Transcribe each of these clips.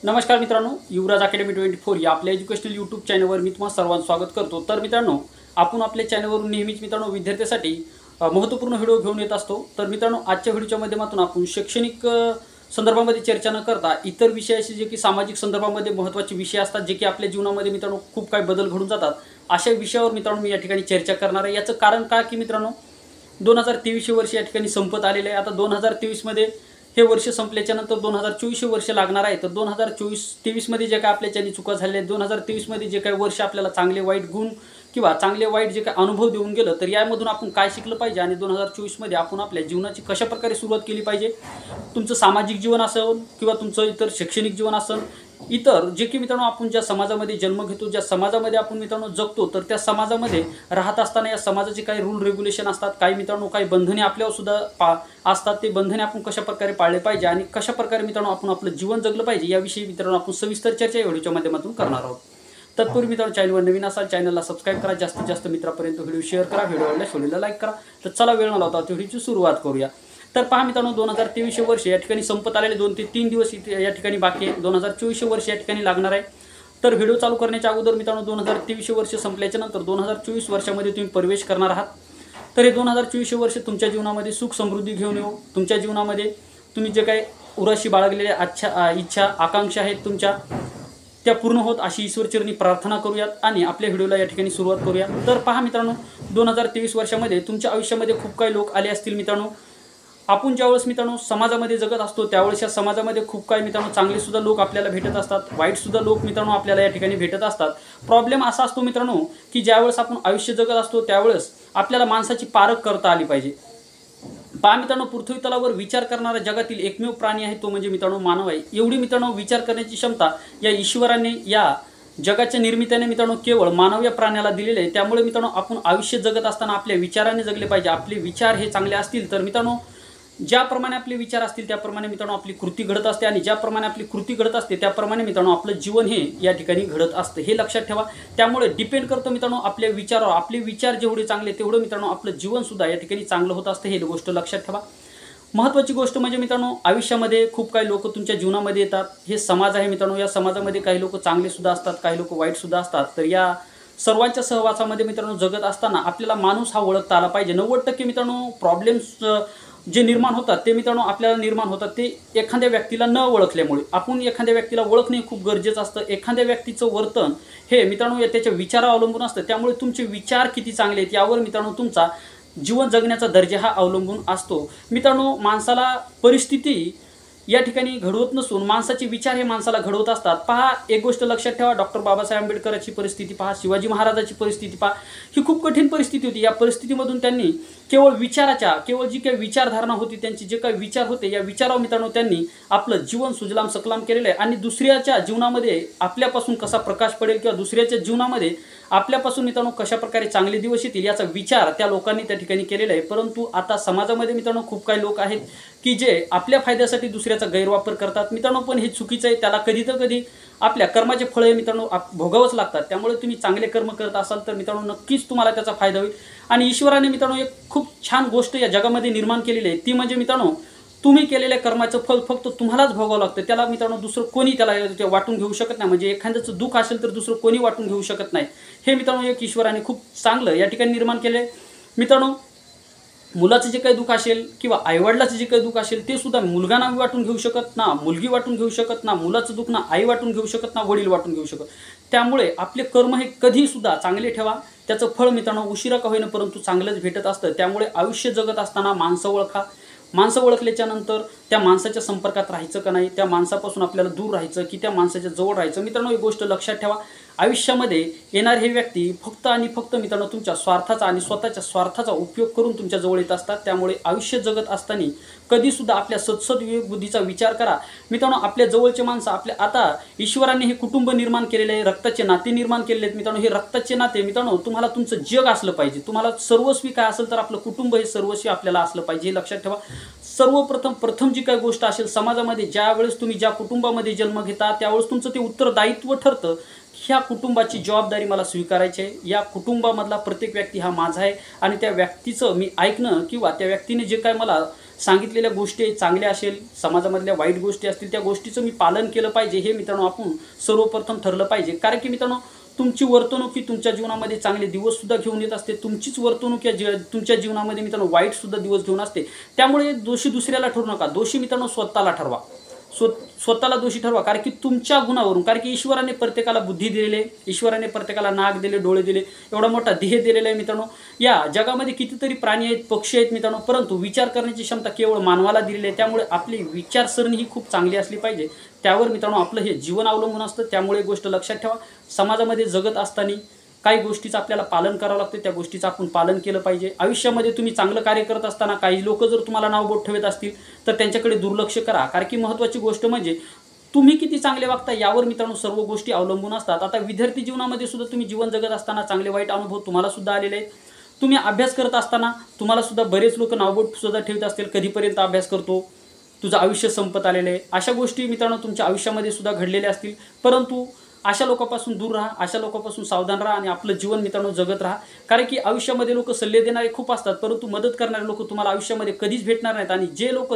नमस्कार मित्रांनो, युवराज अकॅडमी 24 या आपल्या एज्युकेशनल यूट्यूब चॅनलवर मी तुम्हा सर्वांचं स्वागत करतो। तर मित्रांनो, आपण आपल्या चॅनलवरून नेहमीच मित्रांनो विद्यार्थ्यांसाठी महत्त्वपूर्ण व्हिडिओ घेऊन येत असतो। तर मित्रांनो, आजच्या व्हिडिओच्या माध्यमातून आपण शैक्षणिक संदर्भामध्ये चर्चा न करता इतर विषयाशी जे की सामाजिक संदर्भामध्ये महत्त्वाचे विषय असतात, जे की आपल्या जीवनामध्ये मित्रांनो खूप काही बदल घडून जातात, अशा विषयावर मित्रांनो मी या ठिकाणी चर्चा करणार आहे। याचं कारण काय की मित्रांनो, 2023 वर्ष या ठिकाणी संपत आलेले आहे। आता 2023 मध्ये हे वर्ष संपल्याच्या नंतर 2024 वर्ष लागणार आहे। तर 2023 मध्ये जे काय आपल्याच्यानी चुका झालेल्या आहेत, 2023 मध्ये जे काही वर्ष आपल्याला चांगले वाईट गुण किंवा चांगले वाईट जे काही अनुभव देऊन गेलं, तर यामधून आपण काय शिकलं पाहिजे आणि 2024 मध्ये आपण आपल्या जीवनाची कशा प्रकारे सुरुवात केली पाहिजे। तुमचं सामाजिक जीवन असेल किंवा तुमचं इतर शैक्षणिक जीवन असेल, इतर जे की मित्रांनो आपण ज्या समाजामध्ये जन्म घेतो, ज्या समाजामध्ये आपण मित्रांनो जगतो, तर त्या समाजामध्ये राहत असताना या समाजाचे काही रूल रेग्युलेशन असतात, काही मित्रांनो काही बंधने आपल्यावर सुद्धा असतात। ते बंधने आपण कशा प्रकारे पाळले पाहिजे आणि कशा प्रकारे मित्रांनो आपण आपलं जीवन जगलं पाहिजे, याविषयी मित्रांनो आपण सविस्तर चर्चा या व्हिडिओच्या माध्यमातून करणार आहोत। तत्पूर्वी मित्रांनो, चॅनलवर नवीन असाल चॅनलला सबस्क्राइब करा, जास्तीत जास्त मित्रांपर्यंत व्हिडिओ शेअर करा, व्हिडिओ आवडल्यास व्हिडिओला लाईक करा। तर चला वेळ न लावता व्हिडिओची सुरुवात करूया। तर पहा मित्रांनो, 2023 वर्ष या ठिकाणी संपत आलेले 2 ते 3 दिवस या ठिकाणी बाकी आहे। 2024 वर्ष या ठिकाणी लागणार आहे। तर व्हिडिओ चालू करण्याच्या अगोदर मित्रांनो, 2023 वर्ष संपल्याच्या नंतर 2024 वर्षामध्ये तुम्ही प्रवेश करणार आहात। तर हे 2024 वर्ष तुमच्या जीवनामध्ये सुख समृद्धी घेऊन येऊ। तुमच्या जीवनामध्ये तुम्ही जे काही उराशी बाळगलेल्या इच्छा आकांक्षा आहेत तुमच्या, त्या पूर्ण होत अशी ईश्वरचरणी प्रार्थना करूयात आणि आपल्या व्हिडिओला या ठिकाणी सुरुवात करूया। तर पहा मित्रांनो, 2023 वर्षामध्ये तुमच्या आयुष्यामध्ये खूप काही लोक आले असतील मित्रांनो। आपण ज्यावेळेस मित्रांनो समाजामध्ये जगत असतो, त्यावेळेस या समाजामध्ये खूप काही मित्रांनो चांगले सुद्धा लोक आपल्याला भेटत असतात, वाईट सुद्धा लोक मित्रांनो आपल्याला या ठिकाणी भेटत असतात। प्रॉब्लेम असा असतो मित्रांनो की ज्यावेळेस आपण आयुष्य जगत असतो, त्यावेळेस आपल्याला माणसाची पारख करता आली पाहिजे। पहा मित्रांनो, पृथ्वी तलावर विचार करणारा जगातील एकमेव प्राणी आहे, तो म्हणजे मित्रांनो मानव आहे। एवढी मित्रांनो विचार करण्याची क्षमता या ईश्वराने या जगाच्या निर्मितीने मित्रांनो केवळ मानव या प्राण्याला दिलेले आहे। त्यामुळे मित्रांनो आपण आयुष्य जगत असताना आपल्या विचाराने जगले पाहिजे। आपले विचार हे चांगले असतील तर मित्रांनो, ज्याप्रमाणे आपले विचार असतील त्याप्रमाणे मित्रांनो आपली कृती घडत असते आणि ज्याप्रमाणे आपली कृती घडत असते त्याप्रमाणे मित्रांनो आपलं जीवन हे या ठिकाणी घडत असते, हे लक्षात ठेवा। त्यामुळे डिपेंड करतं मित्रांनो आपल्या विचारावर। आपले विचार जेवढे चांगले तेवढं मित्रांनो आपलं जीवन सुद्धा या ठिकाणी चांगलं होत असते, हे गोष्ट लक्षात ठेवा। महत्त्वाची गोष्ट म्हणजे मित्रांनो, आयुष्यामध्ये खूप काही लोक तुमच्या जीवनामध्ये येतात। हे समाज आहे मित्रांनो, या समाजामध्ये काही लोक चांगले सुद्धा असतात, काही लोक वाईट सुद्धा असतात। तर या सर्वांच्या सहवासामध्ये मित्रांनो जगत असताना आपल्याला माणूस हा ओळखता आला पाहिजे। 90% मित्रांनो प्रॉब्लेम्स जे निर्माण होतात ते मित्रांनो आपल्याला निर्माण होतात ते एखाद्या व्यक्तीला न ओळखल्यामुळे। आपण एखाद्या व्यक्तीला ओळखणे खूप गरजेचं असतं। एखाद्या व्यक्तीचं वर्तन हे मित्रांनो त्याच्या विचारावर अवलंबून असतं। त्यामुळे तुमचे विचार किती चांगले आहेत यावर मित्रांनो तुमचा जीवन जगण्याचा दर्जा हा अवलंबून असतो। मित्रांनो, माणसाला परिस्थिती या ठिकाणी घडवत नसून माणसाचे विचार हे माणसाला घडवत असतात। पहा, एक गोष्ट लक्षात ठेवा, डॉक्टर बाबासाहेब आंबेडकरांची परिस्थिती पहा, शिवाजी महाराजांची परिस्थिती पहा, ही खूप कठीण परिस्थिती होती। या परिस्थितीमधून त्यांनी केवळ जी काही विचारधारणा होती, त्यांचे जे काही विचार होते, या विचारावर मित्रांनो त्यांनी आपलं जीवन सुजलाम सकलाम केलेलं आहे। आणि दुसऱ्याच्या जीवनामध्ये आपल्यापासून कसा प्रकाश पडेल किंवा दुसऱ्याच्या जीवनामध्ये आपल्यापासून मित्रांनो कशा प्रकारे चांगले दिवस येतील याचा विचार त्या लोकांनी त्या ठिकाणी केलेला आहे। परंतु आता समाजामध्ये मित्रांनो खूप काही लोक आहेत की जे आपल्या फायद्यासाठी दुसऱ्याचा गैरवापर करतात मित्रांनो, पण हे चुकीचं आहे। त्याला कधी तर कधी आपल्या कर्माचे फळे मित्रांनो भोगावंच लागतात। त्यामुळे तुम्ही चांगले कर्म करत असाल तर मित्रांनो नक्कीच तुम्हाला त्याचा फायदा होईल। आणि ईश्वराने मित्रांनो एक खूप छान गोष्ट या जगामध्ये निर्माण केलेली आहे, ती म्हणजे मित्रांनो तुम्ही केलेल्या कर्माचं फळ फक्त तुम्हालाच भोगावं लागतं। त्याला मित्रांनो दुसरं कोणी त्याला वाटून घेऊ शकत नाही। म्हणजे एखाद्याचं दुःख असेल तर दुसरं कोणी वाटून घेऊ शकत नाही। हे मित्रांनो एक ईश्वराने खूप चांगलं या ठिकाणी निर्माण केलं आहे। मित्रांनो, मुलाचं जे काही दुःख असेल किंवा आईवडिलाचं जे काही दुःख असेल ते सुद्धा मुलगा ना वाटून घेऊ शकत, ना मुलगी वाटून घेऊ शकत, ना मुलाचं दुःख ना आई वाटून घेऊ शकत, ना वडील वाटून घेऊ शकत। त्यामुळे आपले कर्म हे कधी सुद्धा चांगले ठेवा, त्याचं फळ मित्रांनो उशिरा का होईना परंतु चांगलंच भेटत असतं। त्यामुळे आयुष्य जगत असताना माणसं ओळखा। माणसं ओळखल्याच्या नंतर त्या माणसाच्या संपर्कात राहायचं का नाही, त्या माणसापासून आपल्याला दूर राहायचं की त्या माणसाच्या जवळ राहायचं। मित्रांनो, एक गोष्ट लक्षात ठेवा, आयुष्यामध्ये येणारे हे व्यक्ती फक्त आणि फक्त मित्रांनो तुमच्या स्वार्थाचा आणि स्वतःच्या स्वार्थाचा उपयोग करून तुमच्या जवळ येत असतात। त्यामुळे आयुष्य जगत असताना कधीसुद्धा आपल्या सद्विवेक बुद्धीचा विचार करा। मित्रांनो, आपल्या जवळचे माणसं आता ईश्वराने हे कुटुंब निर्माण केलेले आहे, रक्ताचे नाते निर्माण केलेले आहेत। मित्रांनो, हे रक्ताचे नाते मित्रांनो तुम्हाला तुमचं जग असलं पाहिजे। तुम्हाला सर्वस्वी काय असेल तर आपलं कुटुंब हे सर्वस्वी आपल्याला असलं पाहिजे, हे लक्षात ठेवा। प्रथम जी काही गोष्ट असेल समाजामध्ये, ज्यावेळेस तुम्ही ज्या कुटुंबामध्ये जन्म घेता त्यावेळेस तुमचं ते उत्तरदायित्व ठरतं, ह्या कुटुंबाची जबाबदारी मला स्वीकारायची आहे। या कुटुंबामधला प्रत्येक व्यक्ती हा माझा आहे आणि त्या व्यक्तीचं मी ऐकणं किंवा त्या व्यक्तीने जे काय मला सांगितलेल्या गोष्टी चांगल्या असेल, समाजामधल्या वाईट गोष्टी असतील, त्या गोष्टीचं मी पालन केलं पाहिजे हे मित्रांनो आपण सर्वप्रथम ठरलं पाहिजे. कारण की मित्रांनो तुमची वर्तणूक ही तुमच्या जीवनामध्ये चांगले दिवससुद्धा घेऊन येत असते. तुमचीच वर्तणूक या तुमच्या जीवनामध्ये मित्रांनो वाईटसुद्धा दिवस घेऊन असते. त्यामुळे दोषी दुसऱ्याला ठरवू नका, दोषी मित्रांनो स्वतःला ठरवा. स्वतःला दोषी ठरवा. कारण की तुमच्या गुणावरून, कारण की ईश्वराने प्रत्येकाला बुद्धी दिलेली आहे, ईश्वराने प्रत्येकाला नाक दिले, डोळे दिले, एवढा मोठा देह दिलेला आहे मित्रांनो. या जगामध्ये कितीतरी प्राणी आहेत, पक्षी आहेत मित्रांनो, परंतु विचार करण्याची क्षमता केवळ मानवाला दिलेली आहे. त्यामुळे आपली विचारसरणी ही खूप चांगली असली पाहिजे. त्यावर मित्रांनो आपलं हे जीवन अवलंबून असतं. त्यामुळे गोष्ट लक्षात ठेवा, समाजामध्ये जगत असताना काही गोष्टीचं आपल्याला पालन करावं लागतं, त्या गोष्टीचं आपण पालन केलं पाहिजे. आयुष्यामध्ये तुम्ही चांगलं कार्य करत असताना काही लोक जर तुम्हाला नावबोट ठेवत असतील तर त्यांच्याकडे दुर्लक्ष करा. कारण की महत्त्वाची गोष्ट म्हणजे तुम्ही किती चांगले वागता यावर मित्रांनो सर्व गोष्टी अवलंबून असतात. आता विद्यार्थी जीवनामध्ये सुद्धा तुम्ही जीवन जगत असताना चांगले वाईट अनुभव तुम्हाला सुद्धा आलेले आहेत. तुम्ही अभ्यास करत असताना तुम्हाला सुद्धा बरेच लोक नावबोट सुद्धा ठेवत असतील, कधीपर्यंत अभ्यास करतो, तुझं आयुष्य संपत आलेलं आहे. अशा गोष्टी मित्रांनो तुमच्या आयुष्यामध्ये सुद्धा घडलेल्या असतील. परंतु अशा लोकांपासून दूर राहा, अशा लोकांपासून सावधान राहा आणि आपलं जीवन मित्रांनो जगत राहा. कारण की आयुष्यामध्ये लोक सल्ले देणारे खूप असतात, परंतु मदत करणारे लोक तुम्हाला आयुष्यामध्ये कधीच भेटणार नाहीत. आणि जे लोक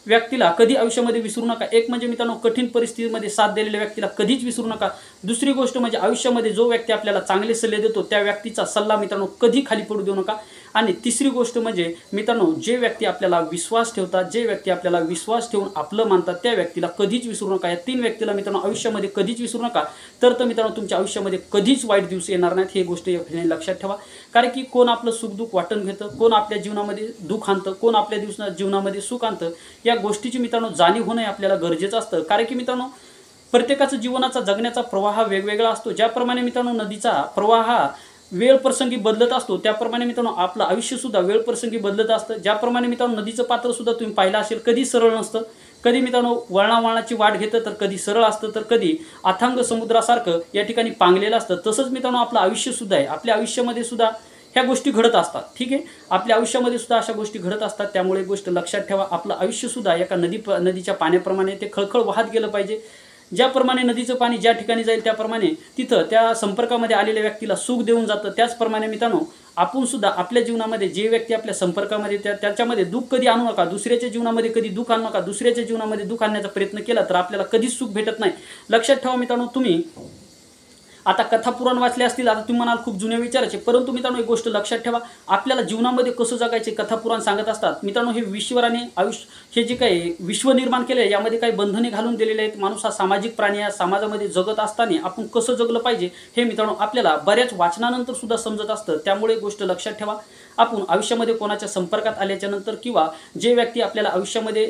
व्यक्तीला कधी आयुष्यामध्ये विसरू नका. एक म्हणजे मित्रांनो कठीण परिस्थितीमध्ये साथ दिलेल्या व्यक्तीला कधीच विसरू नका. दुसरी गोष्ट म्हणजे आयुष्यामध्ये जो व्यक्ती आपल्याला चांगले सल्ले देतो त्या व्यक्तीचा सल्ला मित्रांनो कधी खाली पडू देऊ नका. आणि तिसरी गोष्ट म्हणजे मित्रांनो जे व्यक्ती आपल्याला विश्वास ठेवतात, जे व्यक्ती आपल्याला विश्वास ठेवून आपलं मानतात त्या व्यक्तीला कधीच विसरू नका. या 3 व्यक्तीला मित्रांनो आयुष्यामध्ये कधीच विसरू नका. तर मित्रांनो तुमच्या आयुष्यामध्ये कधीच वाईट दिवस येणार नाहीत. हे गोष्ट लक्षात ठेवा. कारण की कोण आपलं सुखदुःख वाटून घेतं, कोण आपल्या जीवनामध्ये दुःख आणतं, कोण आपल्या जीवनामध्ये सुख आणतं, या गोष्टीची मित्रांनो जाणीव होणं आपल्याला गरजेचं असतं. कारण की मित्रांनो प्रत्येकाचं जीवनाचा जगण्याचा प्रवाह वेगवेगळा असतो. ज्याप्रमाणे मित्रांनो नदीचा प्रवाह वेळ प्रसंगी बदलत असतो, त्याप्रमाणे मित्रांनो आपलं आयुष्यसुद्धा वेळ प्रसंगी बदलत असतं. ज्याप्रमाणे मित्रांनो नदीचं पात्रसुद्धा तुम्ही पाहिलं असेल, कधी सरळ नसतं, कधी मित्रांनो वळणावळणाची वाट घेतं, तर कधी सरळ असतं, तर कधी अथांग समुद्रासारखं या ठिकाणी पांगलेलं असतं. तसंच मित्रांनो आपलं आयुष्यसुद्धा आहे. आपल्या आयुष्यामध्ये सुद्धा ह्या गोष्टी घडत असतात. ठीक आहे, आपल्या आयुष्यामध्ये सुद्धा अशा गोष्टी घडत असतात. त्यामुळे गोष्ट लक्षात ठेवा, आपलं आयुष्यसुद्धा एका नदीच्या पाण्याप्रमाणे ते खळखळ वाहत गेलं पाहिजे. ज्याप्रमाणे नदीचं पाणी ज्या ठिकाणी जाईल त्याप्रमाणे तिथं त्या संपर्कामध्ये आलेल्या व्यक्तीला सुख देऊन जातं. त्याचप्रमाणे मित्रांनो आपण सुद्धा आपल्या जीवनामध्ये जे व्यक्ती आपल्या संपर्कामध्ये त्याच्यामध्ये दुःख कधी आणू नका. दुसऱ्याच्या जीवनामध्ये कधी दुःख आणू नका. दुसऱ्याच्या जीवनामध्ये दुःख आणण्याचा प्रयत्न केला तर आपल्याला कधीच सुख भेटत नाही. लक्षात ठेवा मित्रांनो, तुम्ही आता कथा पुराण वाचले असतील, आता तुम्ही म्हणाल खूप जुन्या विचाराचे, परंतु मित्रांनो एक गोष्ट लक्षात ठेवा, आपल्याला जीवनामध्ये कसं जगायचे कथा पुराण सांगत असतात. मित्रांनो हे ईश्वराने हे जे काही विश्व निर्माण केले आहे यामध्ये काही बंधने घालून दिलेले आहेत. माणूस हा सामाजिक प्राणी आहे. समाजामध्ये जगत असताना आपण कसं जगलं पाहिजे हे मित्रांनो आपल्याला बऱ्याच वाचनानंतर सुद्धा समजत असतं. त्यामुळे गोष्ट लक्षात ठेवा, आपण आयुष्यामध्ये कोणाच्या संपर्कात आल्याच्या नंतर किंवा जे व्यक्ती आपल्याला आयुष्यामध्ये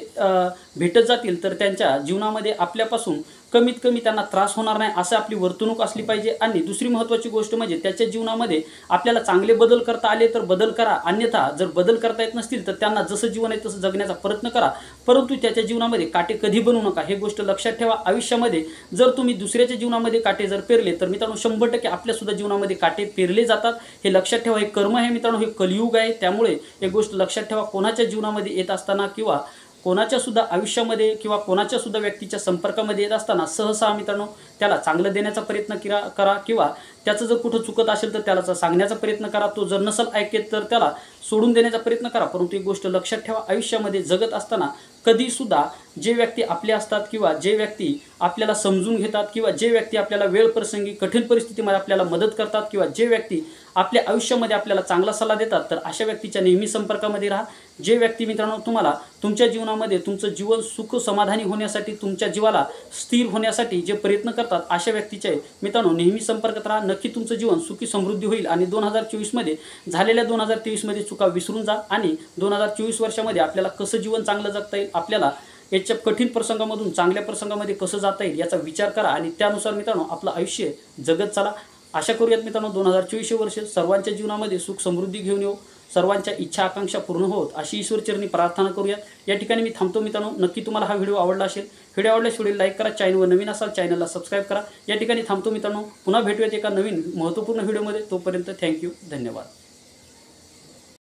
भेटत जातील तर त्यांच्या जीवनामध्ये आपल्यापासून कमीत कमी त्यांना त्रास होणार नाही असं आपली वर्तणूक असली पाहिजे. आणि दुसरी महत्त्वाची गोष्ट म्हणजे त्याच्या जीवनामध्ये आपल्याला चांगले बदल करता आले तर बदल करा, अन्यथा जर बदल करता येत नसतील तर त्यांना जसं जीवन आहे तसं जगण्याचा प्रयत्न करा, परंतु त्याच्या जीवनामध्ये काटे कधी बनवू नका. हे गोष्ट लक्षात ठेवा. आयुष्यामध्ये जर तुम्ही दुसऱ्याच्या जीवनामध्ये काटे जर पेरले तर मित्रांनो 100% आपल्यासुद्धा जीवनामध्ये काटे पेरले जातात. हे लक्षात ठेवा. हे कर्म आहे मित्रांनो, हे कलियुग आहे. त्यामुळे एक गोष्ट लक्षात ठेवा, कोणाच्या जीवनामध्ये येत असताना किंवा कोणाच्या सुद्धा आयुष्यामध्ये किंवा कोणाच्या सुद्धा व्यक्तीच्या संपर्कामध्ये येत असताना सहसा मित्रांनो त्याला चांगलं देण्याचा प्रयत्न करा किंवा त्याचं जर कुठं चुकत असेल तर त्याला सांगण्याचा प्रयत्न करा. तो जर नसेल ऐकत तर त्याला सोडून देण्याचा प्रयत्न करा. परंतु एक गोष्ट लक्षात ठेवा, आयुष्यामध्ये जगत असताना कधीसुद्धा जे व्यक्ती आपले असतात किंवा जे व्यक्ती आपल्याला समजून घेतात किंवा जे व्यक्ती आपल्याला वेळ प्रसंगी कठीण परिस्थितीमध्ये आपल्याला मदत करतात किंवा जे व्यक्ती आपल्या आयुष्यामध्ये आपल्याला चांगला सल्ला देतात तर अशा व्यक्तीच्या नेहमी संपर्कामध्ये राहा. जे व्यक्ती मित्रांनो तुम्हाला तुमच्या जीवनामध्ये तुमचं जीवन सुख समाधानी होण्यासाठी, तुमच्या जीवाला स्थिर होण्यासाठी जे प्रयत्न करतात अशा व्यक्तीचे मित्रांनो नेहमी संपर्कात राहा. नक्की तुमचं जीवन सुखी समृद्धी होईल आणि 2024 मध्ये झालेल्या 2023 मध्ये चुका विसरून जा आणि 2024 वर्षामध्ये आपल्याला कसं जीवन चांगलं जगता येईल, आपल्याला याच्या कठीण प्रसंगामधून चांगल्या प्रसंगामध्ये कसं जाता येईल याचा विचार करा आणि त्यानुसार मित्रांनो आपलं आयुष्य जगत चला. आशा करूयात मित्रांनो 2024 वर्ष सर्वांच्या जीवनामध्ये सुख समृद्धी घेऊन येऊ, सर्वांच्या इच्छा आकांक्षा पूर्ण होत अशी ईश्वरचरणी प्रार्थना करूया. या ठिकाणी मी थांबतो मित्रांनो. नक्की तुम्हाला हा व्हिडिओ आवडला असेल. व्हिडिओ आवडल्यास व्हिडिओ लाईक करा. चॅनलवर नवीन असाल चॅनलला सबस्क्राईब करा. या ठिकाणी थांबतो मित्रांनो. पुन्हा भेटूयात एका नवीन महत्त्वपूर्ण व्हिडिओमध्ये. तोपर्यंत थँक्यू, धन्यवाद.